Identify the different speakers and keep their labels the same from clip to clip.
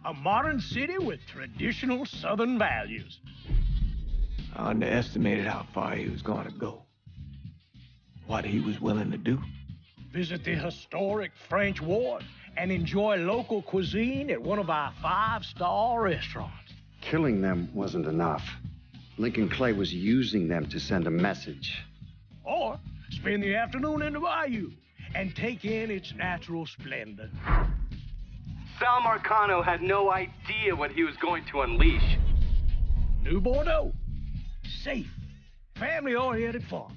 Speaker 1: A modern city with traditional Southern values.
Speaker 2: I underestimated how far he was going to go. What he was willing to do.
Speaker 1: Visit the historic French Ward and enjoy local cuisine at one of our 5-star restaurants.
Speaker 3: Killing them wasn't enough. Lincoln Clay was using them to send a message.
Speaker 1: Or spend the afternoon in the bayou and take in its natural splendor.
Speaker 4: Sal Marcano had no idea what he was going to unleash.
Speaker 1: New Bordeaux. Safe, family-oriented fun.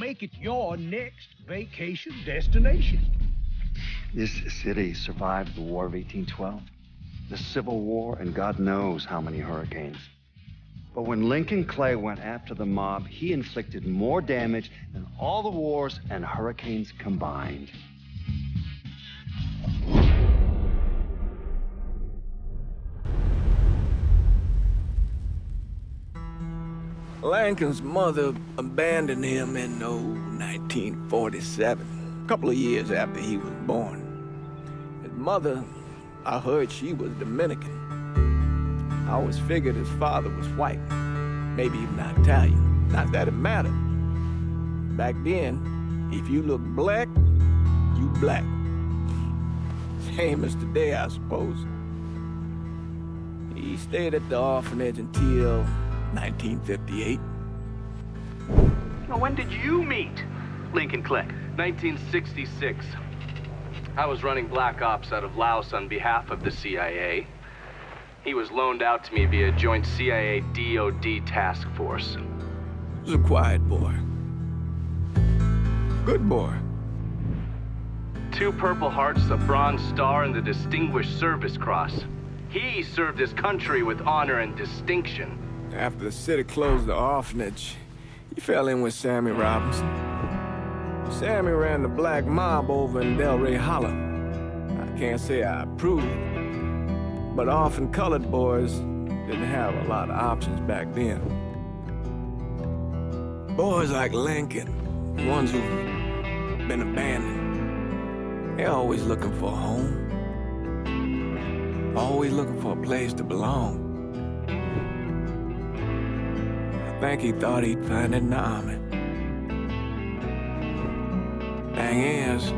Speaker 1: Make it your next vacation destination.
Speaker 3: This city survived the War of 1812, the Civil War, and God knows how many hurricanes. But when Lincoln Clay went after the mob, he inflicted more damage than all the wars and hurricanes combined.
Speaker 2: Lincoln's mother abandoned him in 1947, a couple of years after he was born. His mother, I heard she was Dominican. I always figured his father was white, maybe even Italian. Not that it mattered. Back then, if you look black, you black. Same as today, I suppose. He stayed at the orphanage until 1958.
Speaker 4: Now, when did you meet Lincoln Clay? 1966. I was running Black Ops out of Laos on behalf of the CIA. He was loaned out to me via joint CIA-DOD task force.
Speaker 2: He was a quiet boy. Good boy.
Speaker 4: 2 Purple Hearts, a Bronze Star, and the Distinguished Service Cross. He served his country with honor and distinction.
Speaker 2: After the city closed the orphanage, he fell in with Sammy Robinson. Sammy ran the black mob over in Delray Hollow. I can't say I approved, but orphan colored boys didn't have a lot of options back then. Boys like Lincoln, ones who've been abandoned, they're always looking for a home. Always looking for a place to belong. I think he thought he'd find it in the army. Thing is,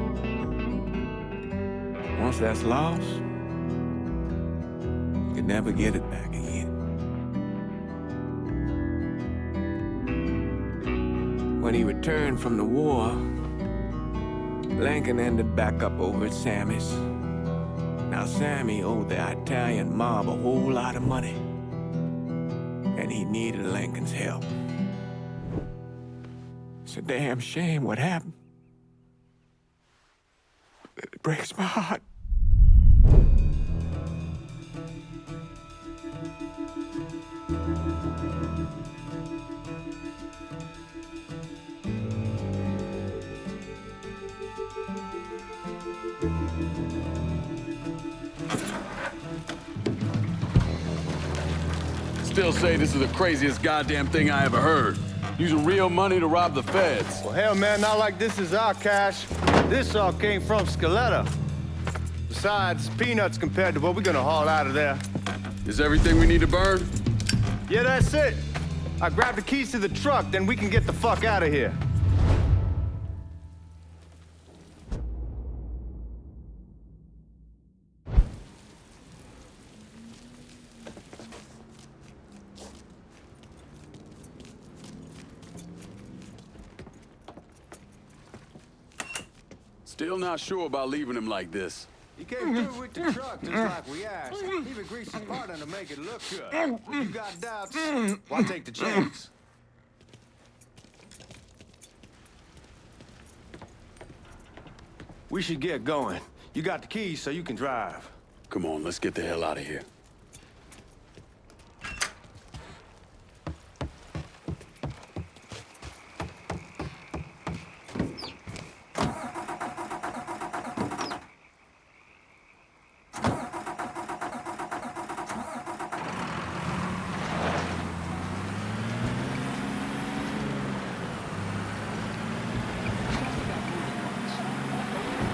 Speaker 2: once that's lost, you can never get it back again. When he returned from the war, Lincoln ended back up over at Sammy's. Now, Sammy owed the Italian mob a whole lot of money, and he needed Lincoln's help. It's a damn shame what happened. It breaks my heart.
Speaker 5: Still say this is the craziest goddamn thing I ever heard. Using real money to rob the feds.
Speaker 6: Well, hell, man, not like this is our cash. This all came from Scaletta. Besides, peanuts compared to what we're gonna haul out of there.
Speaker 5: Is everything we need to burn?
Speaker 6: Yeah, that's it. I grabbed the keys to the truck, then we can get the fuck out of here.
Speaker 5: Still not sure about leaving him like this.
Speaker 6: He came through with the truck just like we asked. Even greased his partner to make it look good. If you got doubts, why take the chance? We should get going. You got the keys so you can drive.
Speaker 5: Come on, let's get the hell out of here.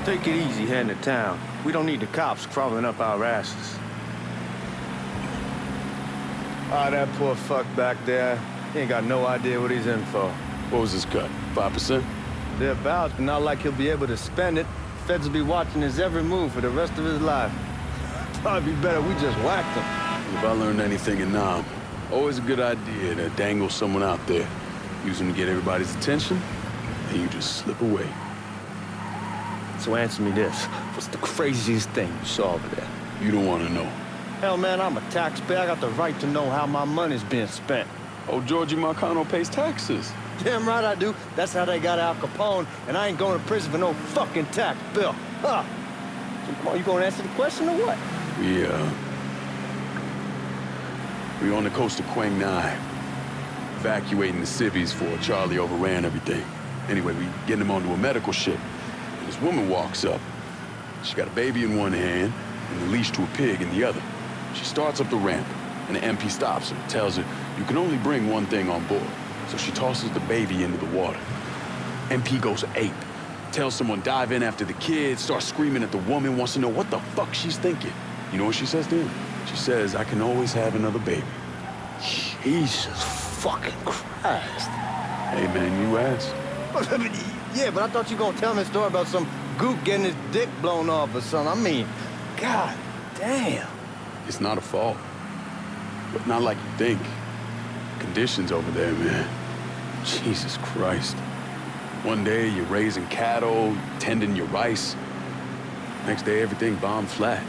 Speaker 6: Take it easy heading to town. We don't need the cops crawling up our asses. Ah, that poor fuck back there. He ain't got no idea what he's in for.
Speaker 5: What was his cut? 5%?
Speaker 6: Thereabouts, but not like he'll be able to spend it. Feds will be watching his every move for the rest of his life. Probably be better we just whacked him.
Speaker 5: If I learned anything in Nam, always a good idea to dangle someone out there. Use them to get everybody's attention, and you just slip away.
Speaker 6: So answer me this. What's the craziest thing you saw over there?
Speaker 5: You don't want to know.
Speaker 6: Hell, man, I'm a taxpayer. I got the right to know how my money's being spent.
Speaker 5: Oh, Georgie Marcano pays taxes.
Speaker 6: Damn right I do. That's how they got Al Capone, and I ain't going to prison for no fucking tax bill. Huh? So come on, you gonna answer the question or what?
Speaker 5: We on the coast of Quang Nai, evacuating the civvies for Charlie overran everything. Anyway, we getting him onto a medical ship, and this woman walks up. She got a baby in one hand and a leash to a pig in the other. She starts up the ramp, and the MP stops her, tells her, you can only bring one thing on board. So she tosses the baby into the water. MP goes ape. Tells someone dive in after the kid, starts screaming at the woman, wants to know what the fuck she's thinking. You know what she says to him? She says, I can always have another baby.
Speaker 6: Jesus fucking Christ.
Speaker 5: Hey man, you asked.
Speaker 6: Yeah, but I thought you were gonna tell me a story about some gook getting his dick blown off or something. I mean, god damn.
Speaker 5: It's not a fault. But not like you think. Conditions over there, man. Jesus Christ. One day you're raising cattle, tending your rice. Next day everything bombed flat.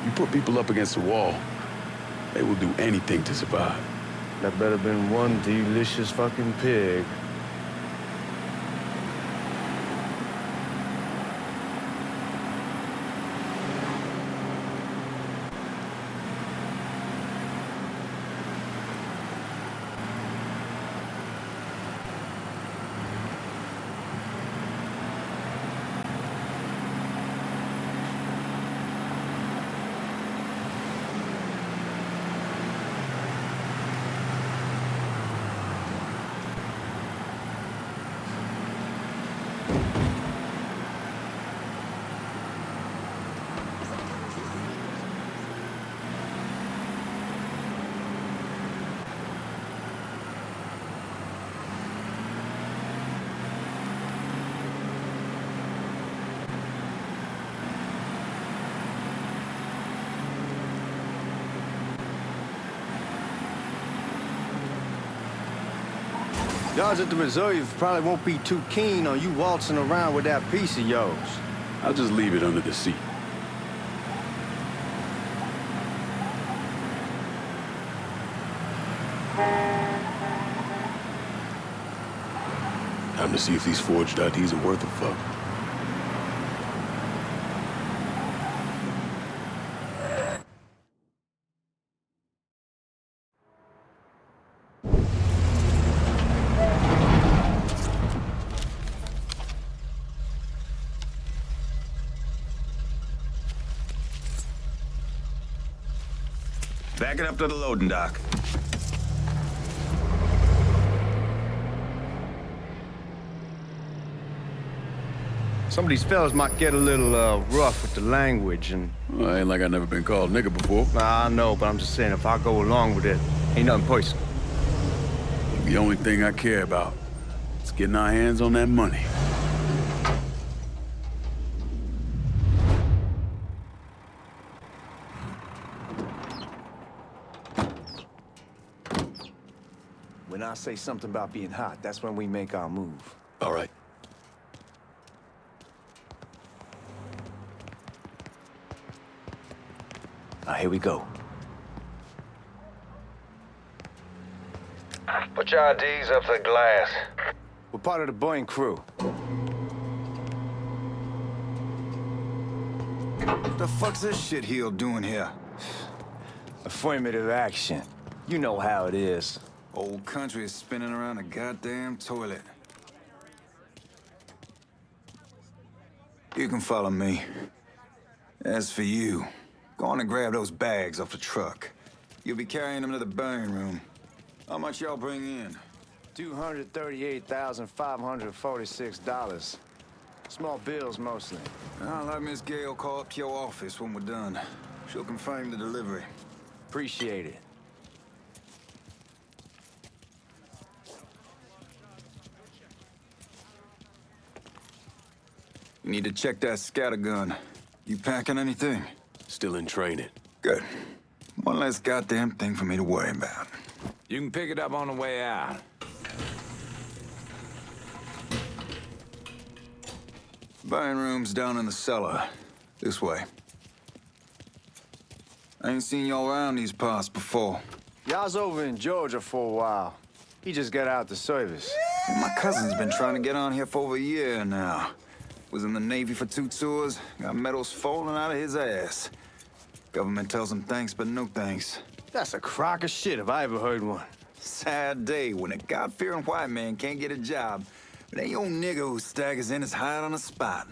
Speaker 5: You put people up against the wall, they will do anything to survive.
Speaker 6: That better been one delicious fucking pig. Y'all at the reserve probably won't be too keen on you waltzing around with that piece of yours.
Speaker 5: I'll just leave it under the seat. Time to see if these forged IDs are worth a fuck.
Speaker 7: Back it up to the loading dock.
Speaker 6: Some of these fellas might get a little rough with the language and...
Speaker 5: Well, ain't like I've never been called nigga before.
Speaker 6: Nah, I know, but I'm just saying if I go along with it, ain't nothing personal.
Speaker 5: The only thing I care about is getting our hands on that money.
Speaker 7: When I say something about being hot, that's when we make our move.
Speaker 5: All right.
Speaker 7: Here we go.
Speaker 8: Put your IDs up to the glass.
Speaker 6: We're part of the Boeing crew.
Speaker 7: What the fuck's this shitheel doing here?
Speaker 6: Affirmative action. You know how it is.
Speaker 7: Old country is spinning around a goddamn toilet. You can follow me. As for you, go on and grab those bags off the truck. You'll be carrying them to the burn room. How much y'all bring in?
Speaker 6: $238,546. Small bills, mostly.
Speaker 7: I'll have Miss Gale call up to your office when we're done. She'll confirm the delivery.
Speaker 6: Appreciate it.
Speaker 7: You need to check that scattergun. You packing anything?
Speaker 5: Still in training.
Speaker 7: Good. One less goddamn thing for me to worry about.
Speaker 8: You can pick it up on the way out.
Speaker 7: Buying room's down in the cellar. This way. I ain't seen y'all around these parts before.
Speaker 6: Y'all's over in Georgia for a while. He just got out the service.
Speaker 7: My cousin's been trying to get on here for over a year now. Was in the Navy for 2 tours, got medals falling out of his ass. Government tells him thanks, but no thanks.
Speaker 6: That's a crock of shit if I ever heard one.
Speaker 7: Sad day when a God-fearing white man can't get a job, but ain't old nigga who staggers in is hired on the spot.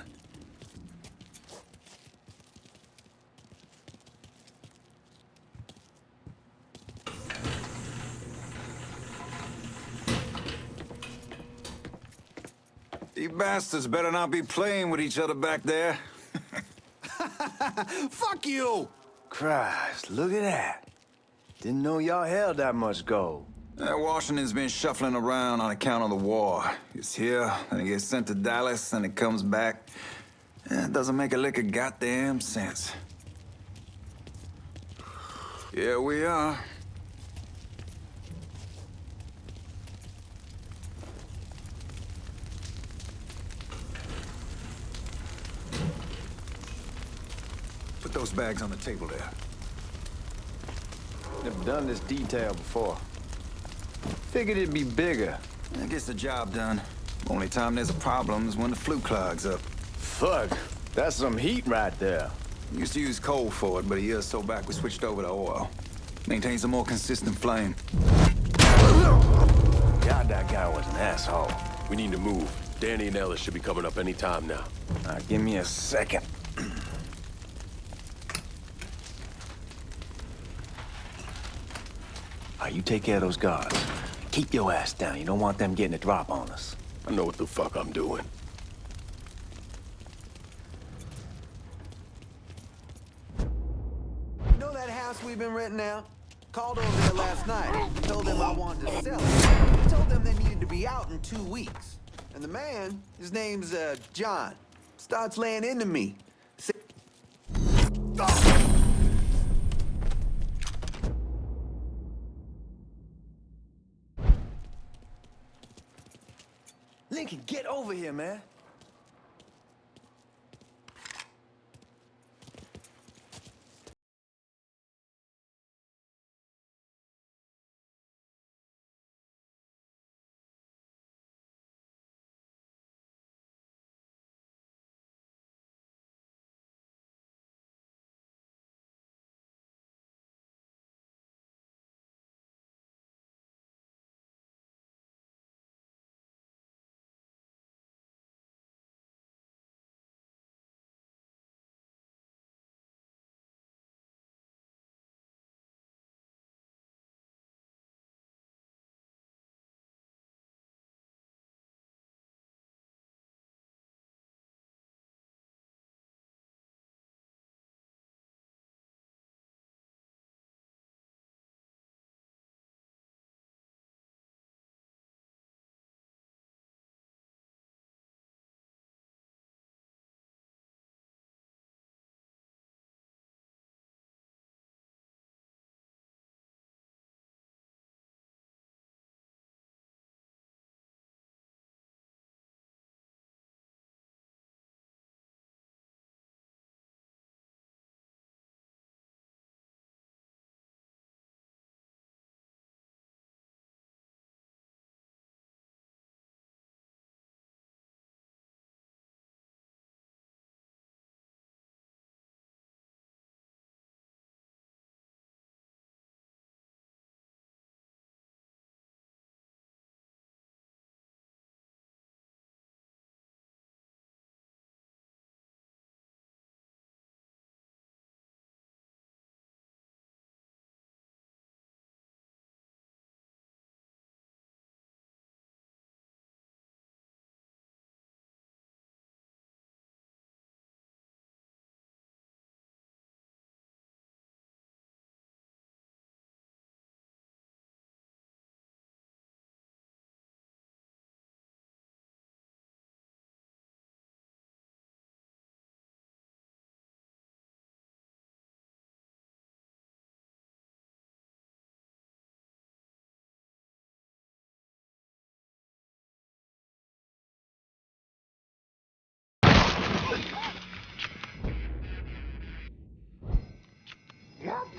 Speaker 7: You bastards better not be playing with each other back there.
Speaker 6: Fuck you! Christ, look at that. Didn't know y'all held that much gold.
Speaker 7: Washington's been shuffling around on account of the war. It's here, then it gets sent to Dallas, then it comes back. It doesn't make a lick of goddamn sense. Here we are. Put those bags on the table there.
Speaker 6: Never done this detail before. Figured it'd be bigger.
Speaker 7: That gets the job done. Only time there's a problem is when the flue clogs up.
Speaker 6: Fuck, that's some heat right there.
Speaker 7: Used to use coal for it, but a year or so back we switched over to oil. Maintains a more consistent flame.
Speaker 6: God, that guy was an asshole.
Speaker 5: We need to move. Danny and Ellis should be coming up any time now.
Speaker 6: Give me a second. You take care of those guards. Keep your ass down. You don't want them getting a drop on us.
Speaker 5: I know what the fuck I'm doing.
Speaker 9: You know that house we've been renting out? Called over there last night. Told them I wanted to sell it. Told them they needed to be out in 2 weeks. And the man, his name's, John, starts laying into me.
Speaker 6: Lincoln, get over here, man.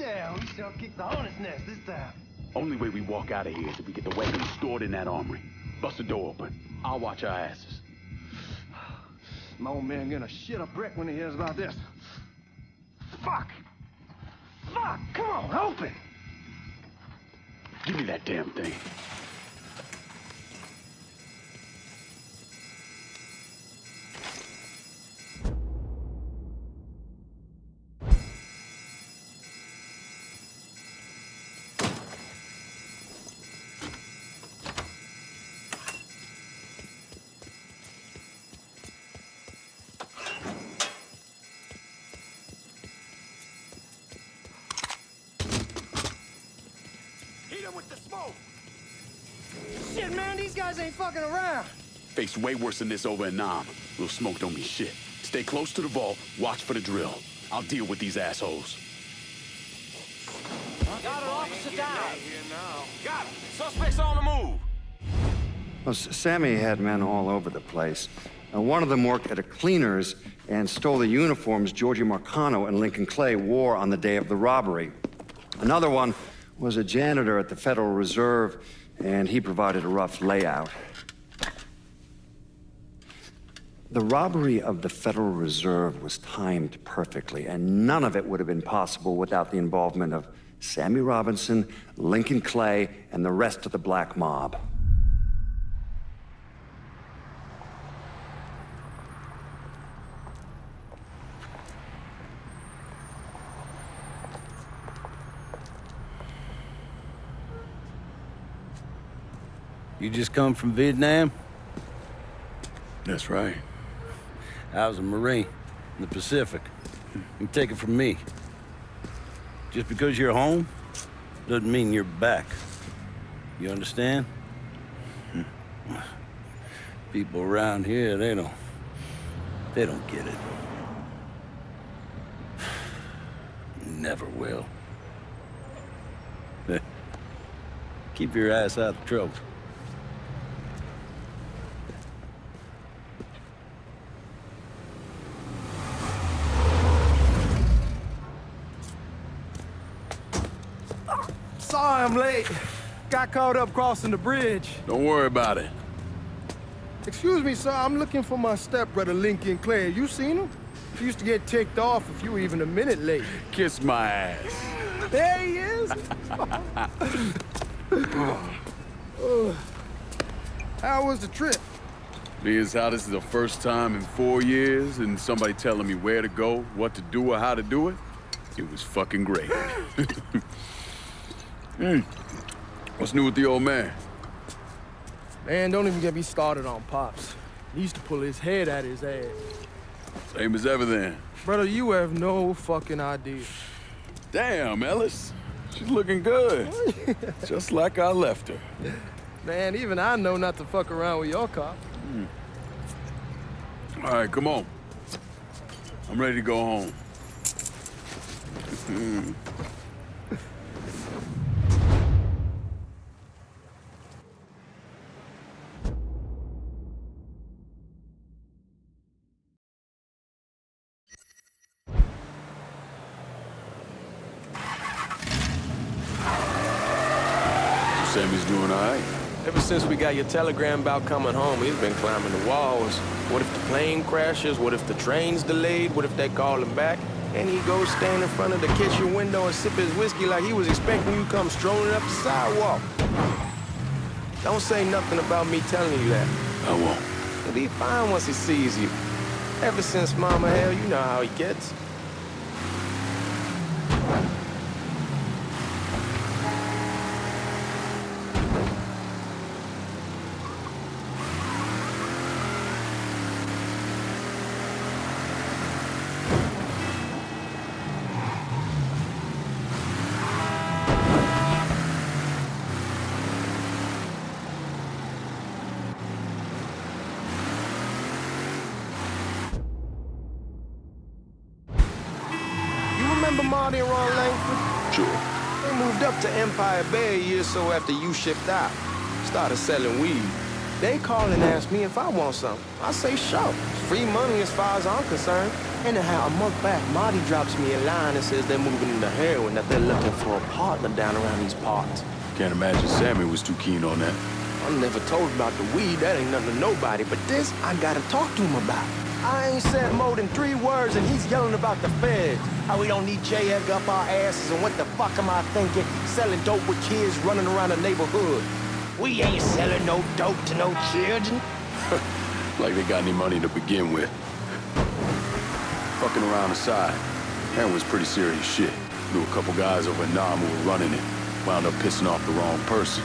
Speaker 6: Yeah, we shall kick the hornet's nest this time.
Speaker 5: Only way we walk out of here is if we get the weapons stored in that armory. Bust the door open. I'll watch our asses.
Speaker 6: My old man gonna shit a brick when he hears about this. Fuck! Fuck! Come on, open!
Speaker 5: Give me that damn thing.
Speaker 6: With the smoke! Shit, man, these guys ain't fucking around.
Speaker 5: Faced way worse than this over in Nam. Little smoke don't mean shit. Stay close to the vault, watch for the drill. I'll deal with these assholes.
Speaker 10: Got an officer down. Got it. Suspects on the move.
Speaker 3: Well, Sammy had men all over the place. One of them worked at a cleaner's and stole the uniforms Georgie Marcano and Lincoln Clay wore on the day of the robbery. Another one was a janitor at the Federal Reserve, and he provided a rough layout. The robbery of the Federal Reserve was timed perfectly, and none of it would have been possible without the involvement of Sammy Robinson, Lincoln Clay, and the rest of the black mob.
Speaker 6: You just come from Vietnam?
Speaker 5: That's right.
Speaker 6: I was a Marine in the Pacific. You take it from me. Just because you're home doesn't mean you're back. You understand? People around here, they don't get it. Never will. Keep your ass out of trouble.
Speaker 11: Sorry I'm late. Got caught up crossing the bridge.
Speaker 5: Don't worry about it.
Speaker 11: Excuse me, sir. I'm looking for my stepbrother, Lincoln Clay. You seen him? He used to get ticked off if you were even a minute late.
Speaker 5: Kiss my ass.
Speaker 11: There he is. How was the trip?
Speaker 5: Being as how this is the first time in 4 years and somebody telling me where to go, what to do, or how to do it, it was fucking great. What's new with the old man?
Speaker 11: Man, don't even get me started on Pops. He used to pull his head out his ass.
Speaker 5: Same as ever then.
Speaker 11: Brother, you have no fucking idea.
Speaker 5: Damn, Ellis. She's looking good. Just like I left her.
Speaker 11: Man, even I know not to fuck around with your cop.
Speaker 5: All right, come on. I'm ready to go home. Sammy's doing all right.
Speaker 10: Ever since we got your telegram about coming home, he's been climbing the walls. What if the plane crashes? What if the train's delayed? What if they call him back? And he goes stand in front of the kitchen window and sip his whiskey like he was expecting you to come strolling up the sidewalk. Don't say nothing about me telling you that.
Speaker 5: I won't.
Speaker 10: He'll be fine once he sees you. Ever since Mama Hell, you know how he gets. Remember Marty and Ron Langford?
Speaker 5: Sure.
Speaker 10: They moved up to Empire Bay a year or so after you shipped out. Started selling weed. They call and ask me if I want something. I say sure. It's free money as far as I'm concerned. Anyhow, a month back, Marty drops me a line and says they're moving into heroin, that they're looking for a partner down around these parts.
Speaker 5: Can't imagine Sammy was too keen on that.
Speaker 10: I'm never told about the weed, that ain't nothing to nobody, but this, I gotta talk to him about. I ain't said more than 3 words and he's yelling about the feds. How we don't need J.Egg up our asses, and what the fuck am I thinking? Selling dope with kids running around the neighborhood. We ain't selling no dope to no children.
Speaker 5: Like they got any money to begin with. Fucking around aside, that was pretty serious shit. Knew a couple guys over in Nam who were running it. Wound up pissing off the wrong person.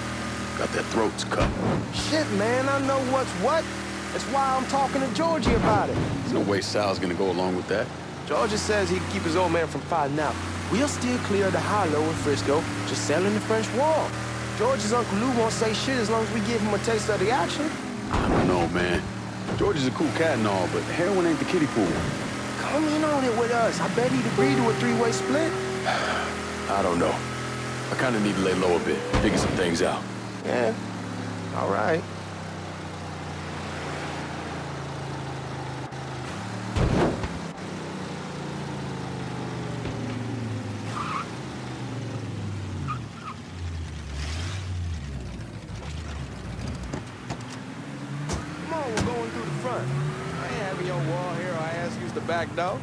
Speaker 5: Got their throats cut.
Speaker 10: Shit, man, I know what's what. That's why I'm talking to Georgie about it.
Speaker 5: There's no way Sal's gonna go along with that.
Speaker 10: Georgie says he can keep his old man from fighting out. We'll still clear the hollow in Frisco, just selling the French wall. George's Uncle Lou won't say shit as long as we give him a taste of the action.
Speaker 5: I don't know, man. George is a cool cat and all, but heroin ain't the kiddie pool.
Speaker 10: Come in on it with us. I bet he'd agree to a 3-way split.
Speaker 5: I don't know. I kind of need to lay low a bit, figure some things out.
Speaker 10: Yeah, all right. Come on, we're going through the front. I ain't having your wall here, I ask use the back door.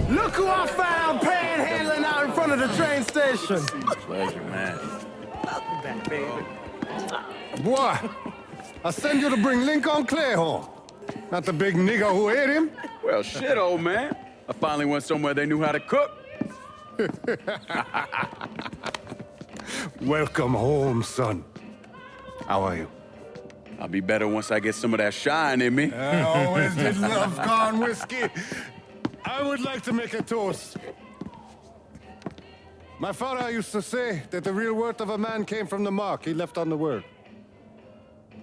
Speaker 11: Look who I found panhandling out in front of the train station.
Speaker 2: Pleasure, man.
Speaker 10: Welcome back, baby.
Speaker 11: Boy, I send you to bring Lincoln Clay home. Not the big nigga who ate him.
Speaker 5: Well, shit, old man. I finally went somewhere they knew how to cook.
Speaker 11: Welcome home, son. How are you?
Speaker 5: I'll be better once I get some of that shine in me.
Speaker 11: I always did love corn whiskey. I would like to make a toast. My father used to say that the real worth of a man came from the mark he left on the world.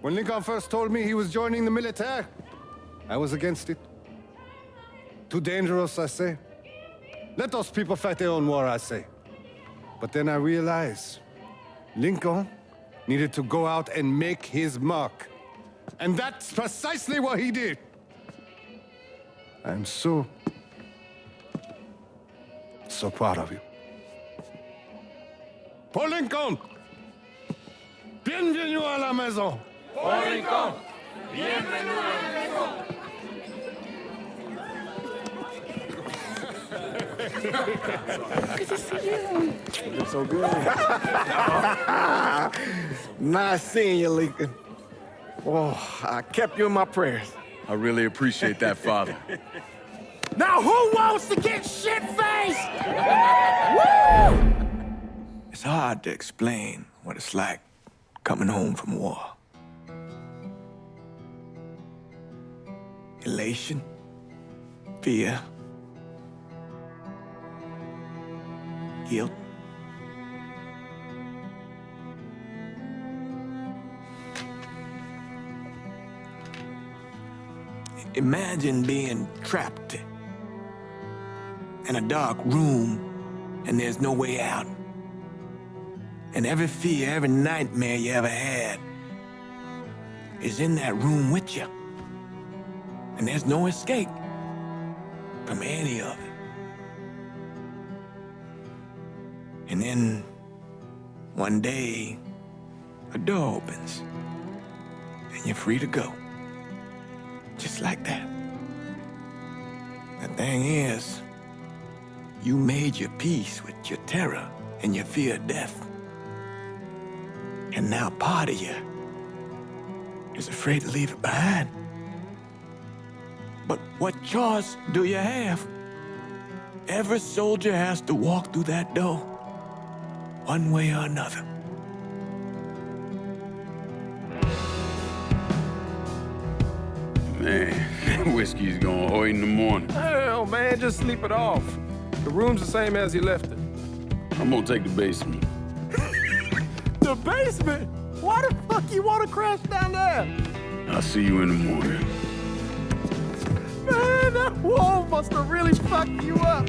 Speaker 11: When Lincoln first told me he was joining the military, I was against it. Too dangerous, I say. Let those people fight their own war, I say. But then I realized Lincoln needed to go out and make his mark. And that's precisely what he did. I'm so proud of you. Paul Lincoln! Bienvenue à la maison!
Speaker 8: Paul Lincoln, bienvenue à la maison.
Speaker 2: Good to see you. It's so good. Nice seeing you, Lincoln. Oh, I kept you in my prayers.
Speaker 5: I really appreciate that, Father.
Speaker 11: Now who wants to get shit-faced?
Speaker 2: Woo! It's hard to explain what it's like coming home from war. Elation, fear, guilt. Imagine being trapped in a dark room and there's no way out. And every fear, every nightmare you ever had is in that room with you. And there's no escape from any of it. And then one day, a door opens and you're free to go. Just like that. The thing is, you made your peace with your terror and your fear of death. And now part of you is afraid to leave it behind. But what choice do you have? Every soldier has to walk through that door, one way or another.
Speaker 5: Man, whiskey's going hoy in the morning.
Speaker 10: Hell, man, just sleep it off. The room's the same as you left it.
Speaker 5: I'm gonna take the basement.
Speaker 10: The basement? Why the fuck you want to crash down there?
Speaker 5: I'll see you in the morning.
Speaker 10: Man, that wall must have really fucked you up.